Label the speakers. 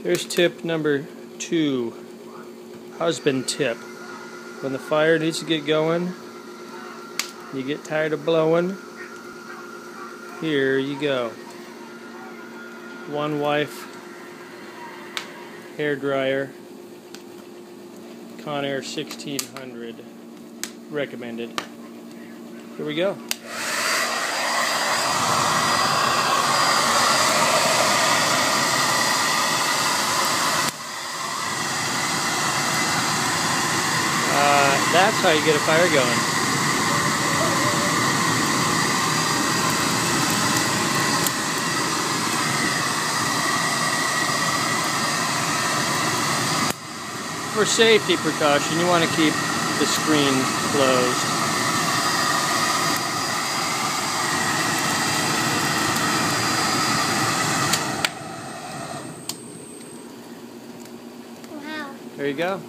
Speaker 1: Here's tip number 2, husband tip. When the fire needs to get going, you get tired of blowing, here you go. One wife hair dryer, Conair 1600, recommended. Here we go. That's how you get a fire going. For safety precaution, you want to keep the screen closed.
Speaker 2: Wow.
Speaker 1: There you go.